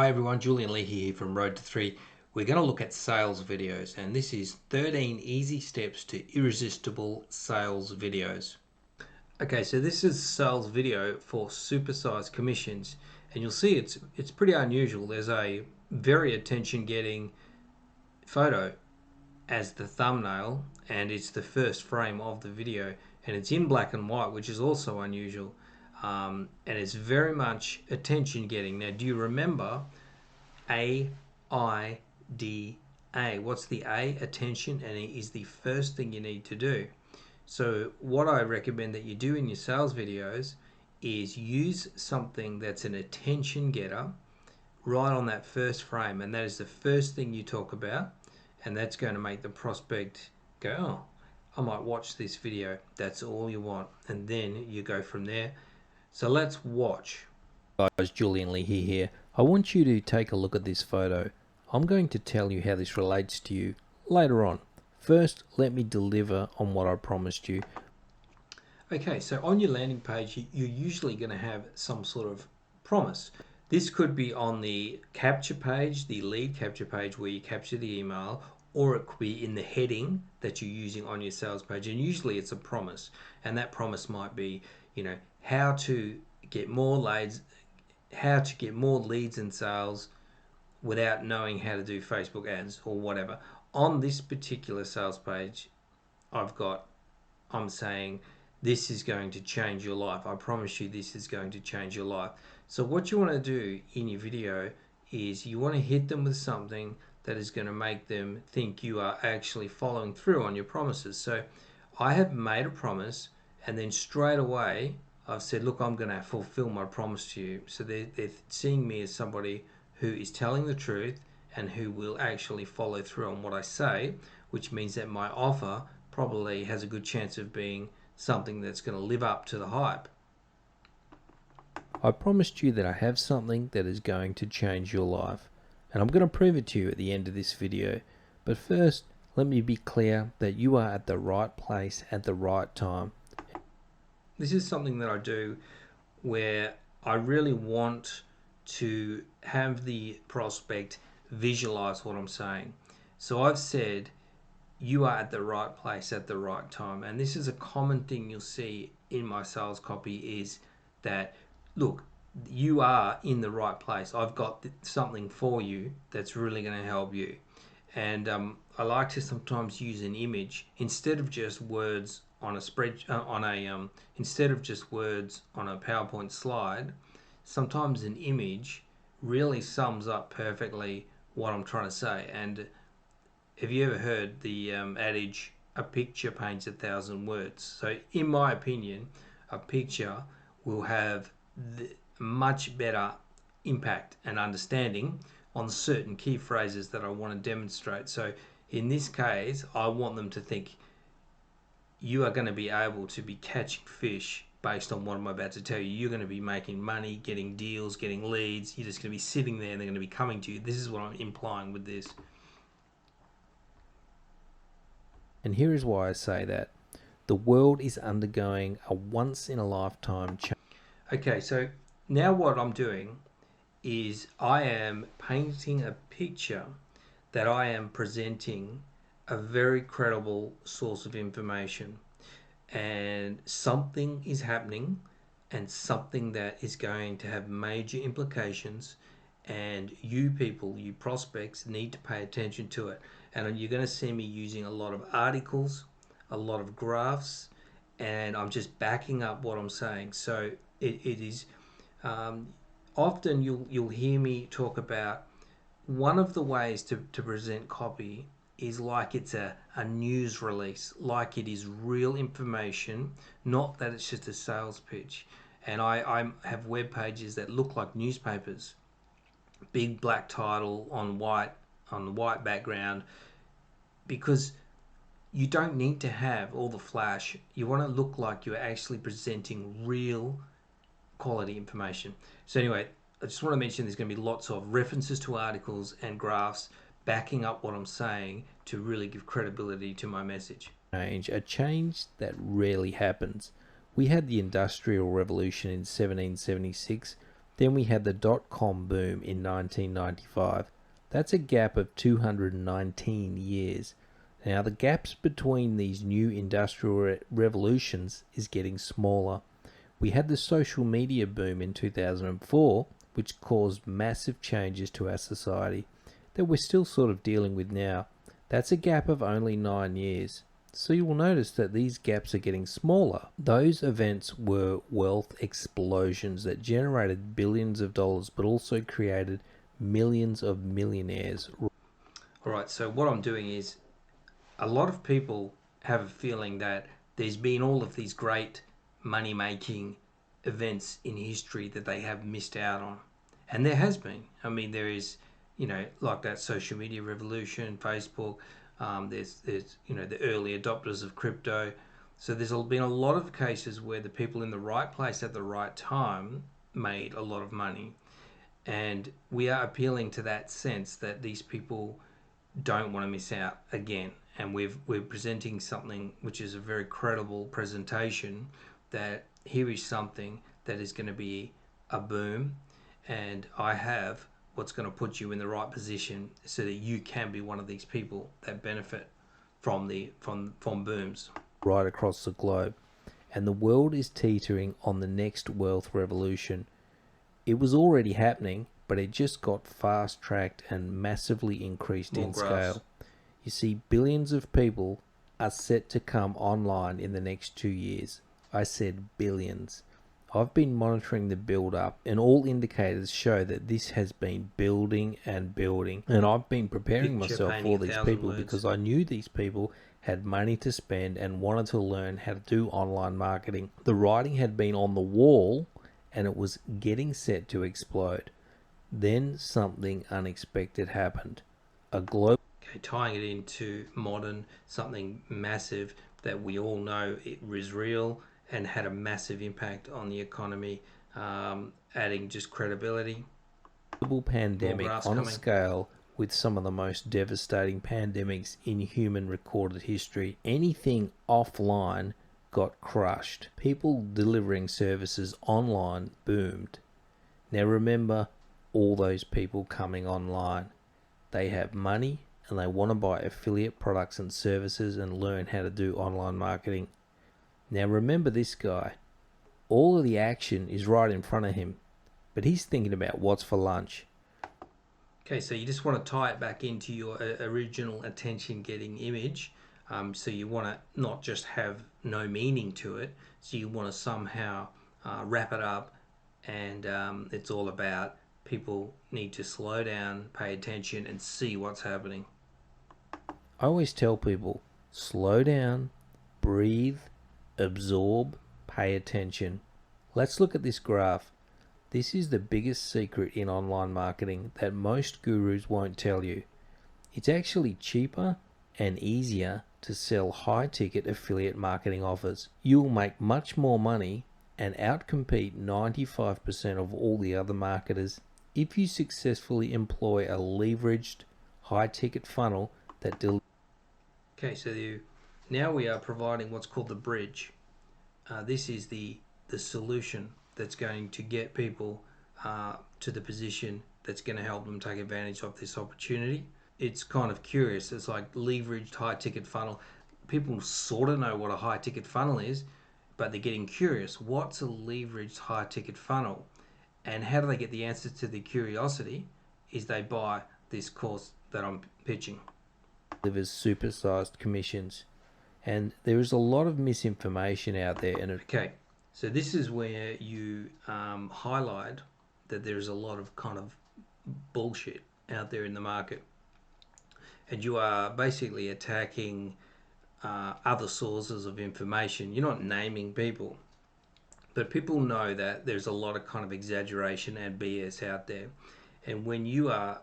Hi everyone, Julian Lee here from Road to 3. We're going to look at sales videos, and this is 13 easy steps to irresistible sales videos. Okay, so this is a sales video for supersized commissions, and you'll see it's pretty unusual. There's a very attention-getting photo as the thumbnail, and it's the first frame of the video, and it's in black and white, which is also unusual. And it's very much attention getting. Now, do you remember AIDA? What's the A? Attention, and it is the first thing you need to do. So what I recommend that you do in your sales videos is use something that's an attention getter right on that first frame, and that is the first thing you talk about, and that's going to make the prospect go, oh, I might watch this video. That's all you want, and then you go from there. So let's watch. Guys, Julian Lee here. I want you to take a look at this photo. I'm going to tell you how this relates to you later on. First, let me deliver on what I promised you. Okay, so on your landing page, you're usually going to have some sort of promise. This could be on the capture page, the lead capture page where you capture the email, or it could be in the heading that you're using on your sales page. And usually it's a promise, and that promise might be, how to get more leads, and sales without knowing how to do Facebook ads or whatever. On this particular sales page, I'm saying this is going to change your life. I promise you this is going to change your life. So what you want to do in your video is you want to hit them with something that is going to make them think you are actually following through on your promises. So I have made a promise, and then straight away I've said, look, I'm going to fulfill my promise to you. So they're seeing me as somebody who is telling the truth and who will actually follow through on what I say, which means that my offer probably has a good chance of being something that's going to live up to the hype. I promised you that I have something that is going to change your life, and I'm going to prove it to you at the end of this video. But first, let me be clear that you are at the right place at the right time. This is something that I do where I really want to have the prospect visualize what I'm saying. So I've said you are at the right place at the right time, and this is a common thing you'll see in my sales copy, is that, look, you are in the right place. I've got something for you that's really going to help you. And I like to sometimes use an image instead of just words on a instead of just words on a PowerPoint slide. Sometimes an image really sums up perfectly what I'm trying to say. And have you ever heard the adage, a picture paints 1,000 words? So in my opinion, a picture will have much better impact and understanding on certain key phrases that I want to demonstrate. So in this case, I want them to think you are going to be able to be catching fish based on what I'm about to tell you. You're going to be making money, getting deals, getting leads. You're just going to be sitting there and they're going to be coming to you. This is what I'm implying with this. And here is why I say that. The world is undergoing a once-in-a-lifetime change. Okay, so now what I'm doing is I am painting a picture that I am presenting a very credible source of information, and something is happening, and something that is going to have major implications, and you people, you prospects, need to pay attention to it. And you're going to see me using a lot of articles, a lot of graphs, and I'm just backing up what I'm saying. So it is often you'll hear me talk about one of the ways to present copy is like it's a news release, like it is real information, not that it's just a sales pitch. And I have web pages that look like newspapers, big black title on the white background, because you don't need to have all the flash. You want to look like you're actually presenting real quality information. So anyway, I just want to mention there's going to be lots of references to articles and graphs backing up what I'm saying to really give credibility to my message. A change that rarely happens. We had the Industrial Revolution in 1776. Then we had the dot-com boom in 1995. That's a gap of 219 years. Now the gaps between these new industrial revolutions is getting smaller. We had the social media boom in 2004, which caused massive changes to our society that we're still sort of dealing with now. That's a gap of only 9 years. So you will notice that these gaps are getting smaller. Those events were wealth explosions that generated billions of dollars, but also created millions of millionaires. All right, so what I'm doing is a lot of people have a feeling that there's been all of these great money making events in history that they have missed out on. And there has been. I mean, there is, like that social media revolution, Facebook. There's the early adopters of crypto. So there's been a lot of cases where the people in the right place at the right time made a lot of money, and we are appealing to that sense that these people don't want to miss out again. And we're presenting something which is a very credible presentation, that here is something that is going to be a boom, and I have what's going to put you in the right position so that you can be one of these people that benefit from booms Right across the globe. And the world is teetering on the next wealth revolution. It was already happening, but it just got fast tracked and massively increased in scale. You see, billions of people are set to come online in the next 2 years. I said billions. I've been monitoring the build up, and all indicators show that this has been building and building. And I've been preparing myself for these people because I knew these people had money to spend and wanted to learn how to do online marketing. The writing had been on the wall and it was getting set to explode. Then something unexpected happened. A global tying it into modern, something massive that we all know it was real and had a massive impact on the economy, adding just credibility. Global pandemic on a scale with some of the most devastating pandemics in human recorded history. Anything offline got crushed. People delivering services online boomed. Now remember, all those people coming online, they have money and they want to buy affiliate products and services and learn how to do online marketing. Now remember this guy. All of the action is right in front of him, but he's thinking about what's for lunch. Okay, so you just want to tie it back into your original attention-getting image. So you want to not just have no meaning to it, so you want to somehow wrap it up, and it's all about people need to slow down, pay attention, and see what's happening. I always tell people, slow down, breathe, absorb, pay attention. Let's look at this graph. This is the biggest secret in online marketing that most gurus won't tell you. It's actually cheaper and easier to sell high-ticket affiliate marketing offers. You'll make much more money and outcompete 95% of all the other marketers if you successfully employ a leveraged high-ticket funnel that delivers. Okay, so now we are providing what's called the bridge. This is the solution that's going to get people to the position that's going to help them take advantage of this opportunity. It's kind of curious. It's like leveraged high ticket funnel. People sort of know what a high ticket funnel is, but they're getting curious. What's a leveraged high ticket funnel? And how do they get the answer to the curiosity? Is they buy this course that I'm pitching. Delivers supersized commissions. And there is a lot of misinformation out there. Okay, so this is where you highlight that there's a lot of kind of bullshit out there in the market. And you are basically attacking other sources of information. You're not naming people, but people know that there's a lot of kind of exaggeration and BS out there. And when you are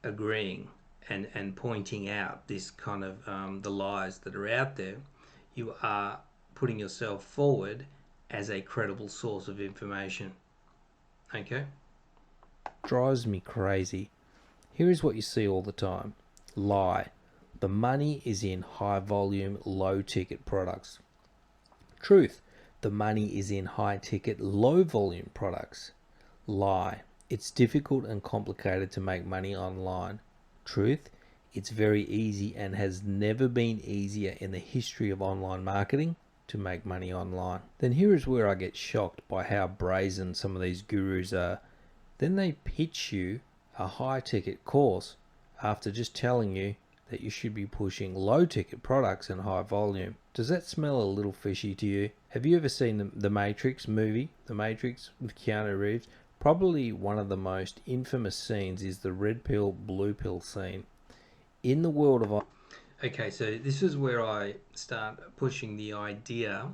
agreeing and pointing out this kind of the lies that are out there, you are putting yourself forward as a credible source of information. Okay? Drives me crazy. Here is what you see all the time. Lie. The money is in high volume, low ticket products. Truth. The money is in high ticket, low volume products. Lie. It's difficult and complicated to make money online. Truth. It's very easy and has never been easier in the history of online marketing to make money online. Then here is where I get shocked by how brazen some of these gurus are. Then they pitch you a high ticket course after just telling you that you should be pushing low ticket products in high volume. Does that smell a little fishy to you? Have you ever seen the Matrix movie, The Matrix with Keanu Reeves? Probably one of the most infamous scenes is the red pill, blue pill scene. In the world of... Okay, so this is where I start pushing the idea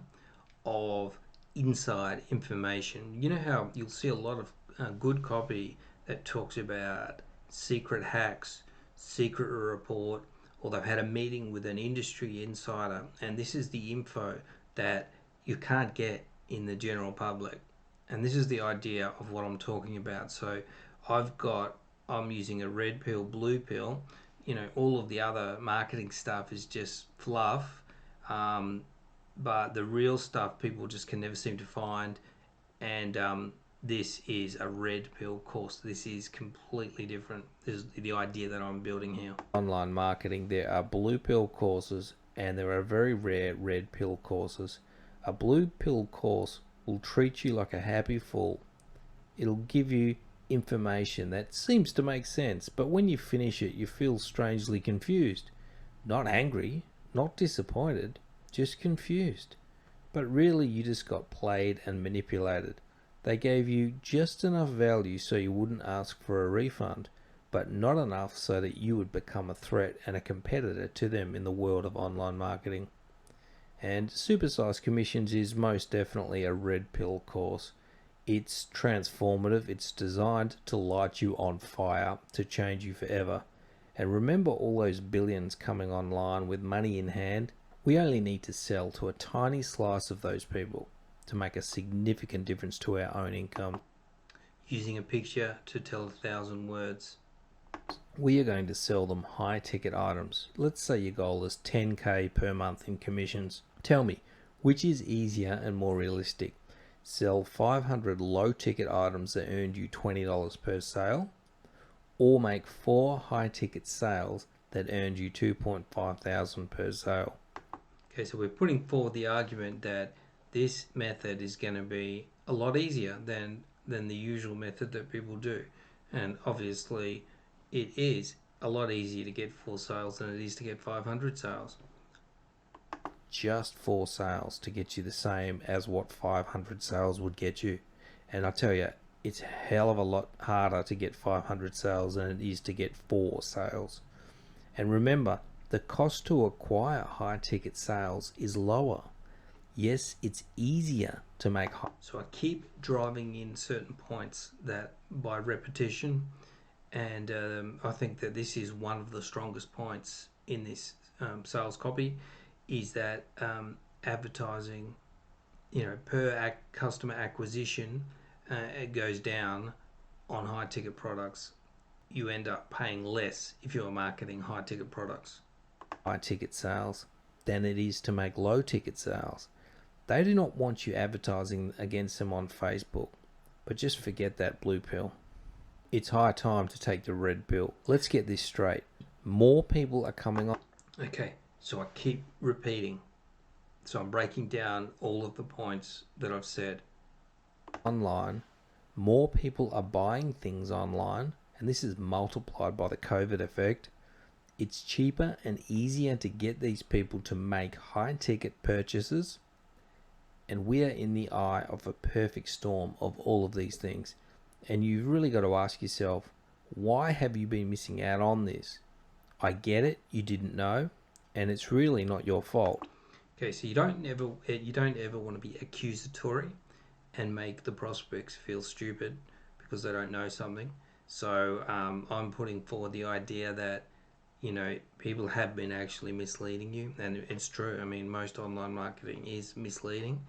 of inside information. You know how you'll see a lot of good copy that talks about secret hacks, secret report, or they've had a meeting with an industry insider, and this is the info that you can't get in the general public. And this is the idea of what I'm talking about. So I'm using a red pill, blue pill. All of the other marketing stuff is just fluff. But the real stuff people just can never seem to find. And this is a red pill course. This is completely different. This is the idea that I'm building here. Online marketing, there are blue pill courses and there are very rare red pill courses. A blue pill course will treat you like a happy fool. It'll give you information that seems to make sense, but when you finish it, you feel strangely confused. Not angry, not disappointed, just confused. But really, you just got played and manipulated. They gave you just enough value so you wouldn't ask for a refund, but not enough so that you would become a threat and a competitor to them in the world of online marketing. And Supersized Commissions is most definitely a red pill course. It's transformative. It's designed to light you on fire, to change you forever. And remember all those billions coming online with money in hand? We only need to sell to a tiny slice of those people to make a significant difference to our own income. Using a picture to tell 1,000 words. We are going to sell them high ticket items. Let's say your goal is 10k per month in commissions. Tell me, which is easier and more realistic? Sell 500 low ticket items that earned you $20 per sale, or make 4 high ticket sales that earned you $2,500 per sale. Okay, so we're putting forward the argument that this method is going to be a lot easier than the usual method that people do. And obviously it is a lot easier to get 4 sales than it is to get 500 sales. Just 4 sales to get you the same as what 500 sales would get you. And I tell you, it's a hell of a lot harder to get 500 sales than it is to get 4 sales. And remember, the cost to acquire high ticket sales is lower. Yes, it's easier to make high. So I keep driving in certain points that by repetition, and I think that this is one of the strongest points in this sales copy, is that advertising, per customer acquisition, it goes down on high ticket products. You end up paying less if you're marketing high ticket products. High ticket sales than it is to make low ticket sales. They do not want you advertising against them on Facebook, but just forget that blue pill. It's high time to take the red pill. Let's get this straight. More people are coming on. Okay, so I keep repeating. So I'm breaking down all of the points that I've said. Online, more people are buying things online, and this is multiplied by the COVID effect. It's cheaper and easier to get these people to make high ticket purchases, and we are in the eye of a perfect storm of all of these things. And you've really got to ask yourself, why have you been missing out on this? I get it, you didn't know, and it's really not your fault. Okay, so you don't ever want to be accusatory and make the prospects feel stupid because they don't know something. So I'm putting forward the idea that people have been actually misleading you, and it's true. I mean, most online marketing is misleading,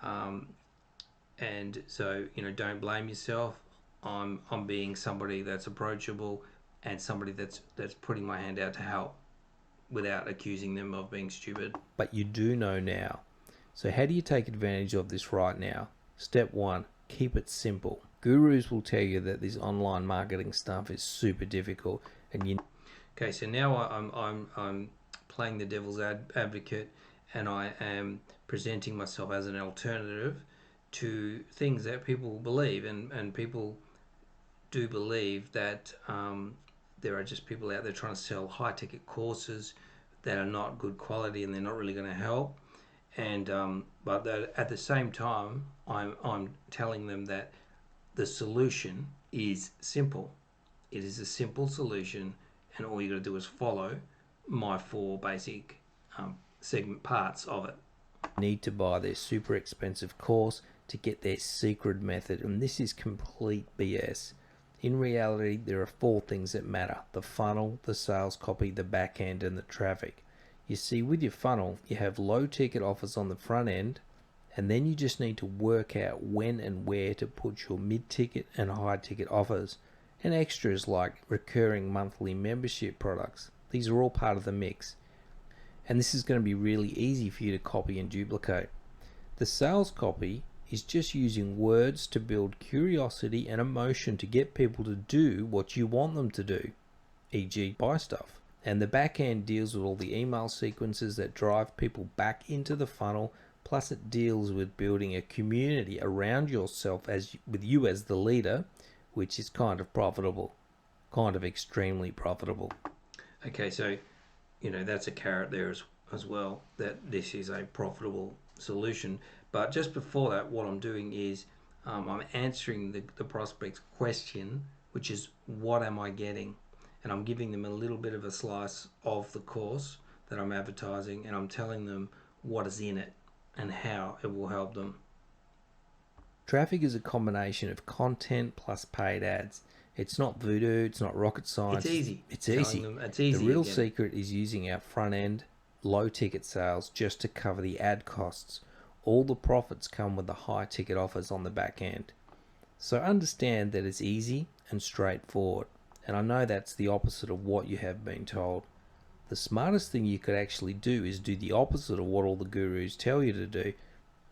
and so don't blame yourself. I'm being somebody that's approachable and somebody that's putting my hand out to help without accusing them of being stupid. But you do know now. So how do you take advantage of this right now? Step 1, Keep it simple. Gurus will tell you that this online marketing stuff is super difficult, and you. Okay, so now I'm playing the devil's advocate, and I am presenting myself as an alternative to things that people believe, and people do believe that there are just people out there trying to sell high ticket courses that are not good quality and they're not really going to help. And but at the same time, I'm telling them that the solution is simple. It is a simple solution, and all you got to do is follow my four basic segment parts of it. Need to buy their super expensive course to get their secret method, and this is complete BS. In reality, there are four things that matter: the funnel, the sales copy, the back end, and the traffic. You see, with your funnel, you have low ticket offers on the front end, and then you just need to work out when and where to put your mid ticket and high ticket offers, and extras like recurring monthly membership products. These are all part of the mix, and this is going to be really easy for you to copy and duplicate. The sales copy is just using words to build curiosity and emotion to get people to do what you want them to do, e.g. buy stuff. And the back end deals with all the email sequences that drive people back into the funnel, plus it deals with building a community around yourself with you as the leader, which is kind of profitable, kind of extremely profitable. Okay, so that's a carrot there as well, that this is a profitable solution. But just before that, what I'm doing is I'm answering the prospect's question, which is, what am I getting? And I'm giving them a little bit of a slice of the course that I'm advertising, and I'm telling them what is in it and how it will help them. Traffic is a combination of content plus paid ads. It's not voodoo, it's not rocket science. It's easy. It's easy. It's easy. The real secret is using our front end, low ticket sales just to cover the ad costs. All the profits come with the high ticket offers on the back end. So understand that it's easy and straightforward. And I know that's the opposite of what you have been told. The smartest thing you could actually do is do the opposite of what all the gurus tell you to do.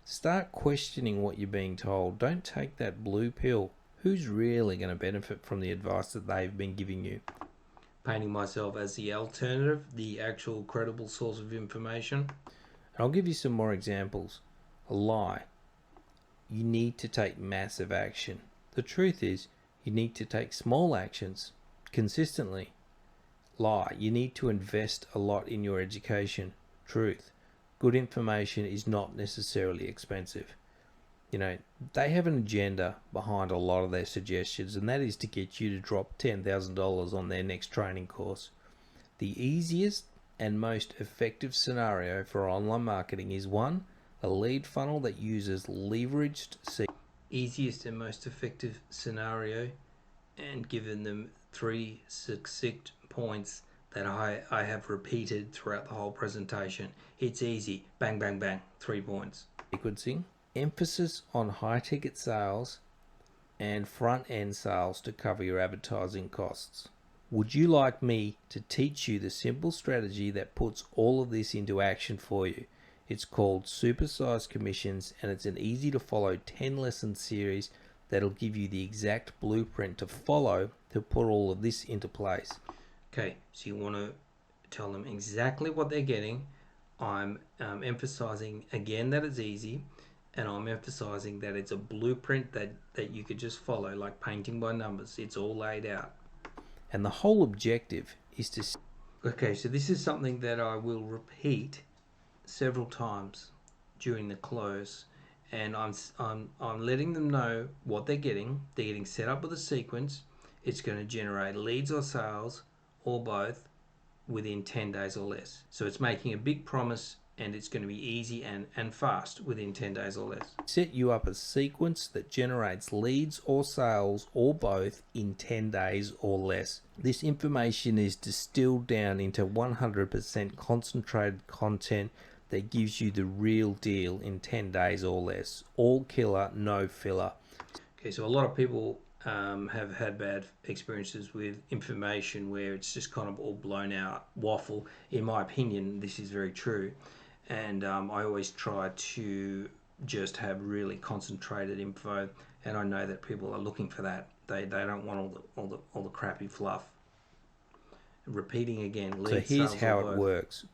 Start questioning what you're being told. Don't take that blue pill. Who's really going to benefit from the advice that they've been giving you? Painting myself as the alternative, the actual credible source of information. And I'll give you some more examples. A lie. You need to take massive action. The truth is, you need to take small actions consistently. Lie. You need to invest a lot in your education. Truth. Good information is not necessarily expensive. They have an agenda behind a lot of their suggestions, and that is to get you to drop $10,000 on their next training course. The easiest and most effective scenario for online marketing is one, a lead funnel that uses leveraged easiest and most effective scenario, and given them 3 succinct points that I have repeated throughout the whole presentation. It's easy. Bang, bang, bang. 3 points. Sequencing, emphasis on high ticket sales, and front end sales to cover your advertising costs. Would you like me to teach you the simple strategy that puts all of this into action for you? It's called Supersized Commissions, and it's an easy to follow 10 lesson series that'll give you the exact blueprint to follow to put all of this into place. Okay, so you want to tell them exactly what they're getting. I'm emphasizing again that it's easy, and I'm emphasizing that it's a blueprint that you could just follow, like painting by numbers. It's all laid out. And the whole objective is to... Okay, so this is something that I will repeat several times during the close, and I'm letting them know what they're getting. They're getting set up with a sequence. It's going to generate leads or sales or both within 10 days or less. So it's making a big promise, and it's going to be easy and fast within 10 days or less. Set you up a sequence that generates leads or sales or both in 10 days or less. This information is distilled down into 100% concentrated content that gives you the real deal in 10 days or less. All killer, no filler. Okay, so a lot of people have had bad experiences with information where it's just kind of all blown out waffle. In my opinion, this is very true. And I always try to just have really concentrated info, and I know that people are looking for that. They don't want all the crappy fluff. Repeating again, So leads, here's sales, or how it both. works.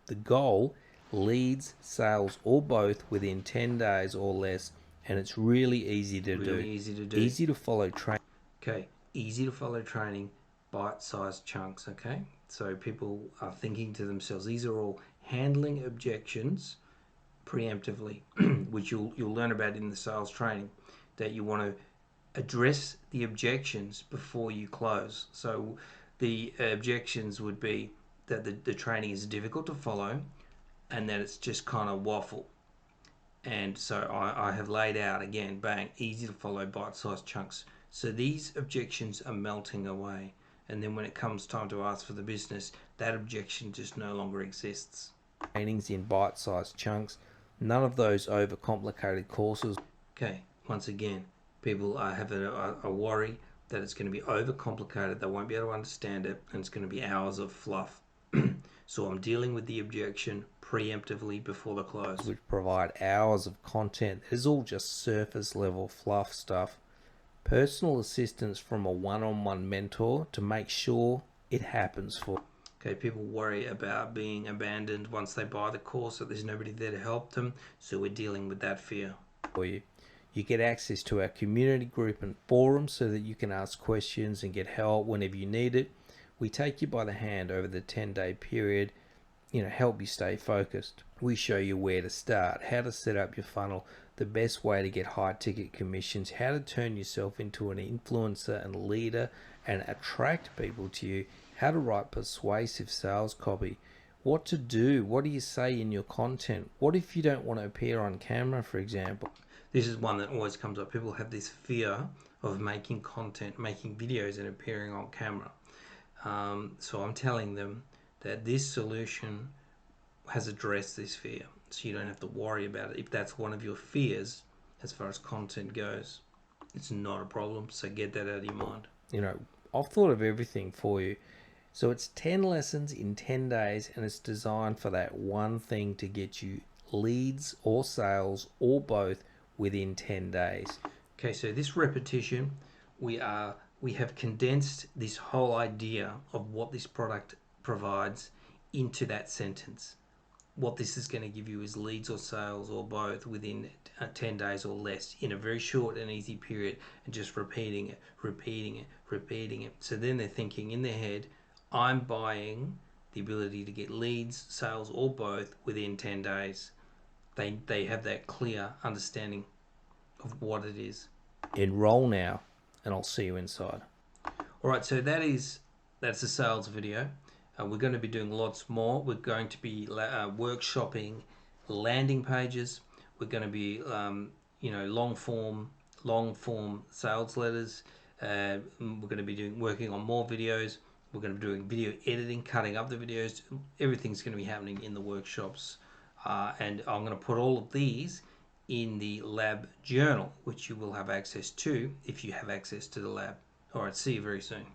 The goal, leads, sales, or both within 10 days or less, and it's really easy to do. Really easy to do. Easy to follow training. Okay, easy to follow training, bite-sized chunks, okay? So people are thinking to themselves, these are all handling objections preemptively, which you'll learn about in the sales training, that you want to address the objections before you close. So the objections would be that the training is difficult to follow and that it's just kind of waffle. And so I have laid out again, bang, easy to follow, bite-sized chunks. So these objections are melting away. And then when it comes time to ask for the business, that objection just no longer exists. Trainings in bite-sized chunks. None of those overcomplicated courses. Okay, once again, people have a worry that it's going to be overcomplicated, they won't be able to understand it, and it's going to be hours of fluff. So I'm dealing with the objection preemptively before the close. Which provide hours of content. It's all just surface level fluff stuff. Personal assistance from a one-on-one mentor to make sure it happens for. Okay, people worry about being abandoned once they buy the course, that there's nobody there to help them, so we're dealing with that fear. For you. You get access to our community group and forum so that you can ask questions and get help whenever you need it. We take you by the hand over the 10-day period, help you stay focused. We show you where to start, how to set up your funnel, the best way to get high ticket commissions, how to turn yourself into an influencer and leader and attract people to you, how to write persuasive sales copy, what to do, what do you say in your content, what if you don't want to appear on camera, for example. This is one that always comes up. People have this fear of making content, making videos and appearing on camera. So I'm telling them that this solution has addressed this fear. So you don't have to worry about it. If that's one of your fears as far as content goes, it's not a problem. So get that out of your mind. I've thought of everything for you. So it's 10 lessons in 10 days, and it's designed for that one thing to get you leads or sales or both within 10 days. Okay, so this repetition, we have condensed this whole idea of what this product provides into that sentence. What this is going to give you is leads or sales or both within 10 days or less in a very short and easy period, and just repeating it, repeating it, repeating it. So then they're thinking in their head, I'm buying the ability to get leads, sales or both within 10 days. They have that clear understanding of what it is. Enroll now, and I'll see you inside. All right, so that's a sales video. We're going to be doing lots more. We're going to be workshopping landing pages. We're going to be, long form sales letters. We're going to be working on more videos. We're going to be doing video editing, cutting up the videos. Everything's going to be happening in the workshops. And I'm going to put all of these in the lab journal, which you will have access to if you have access to the lab. All right, see you very soon.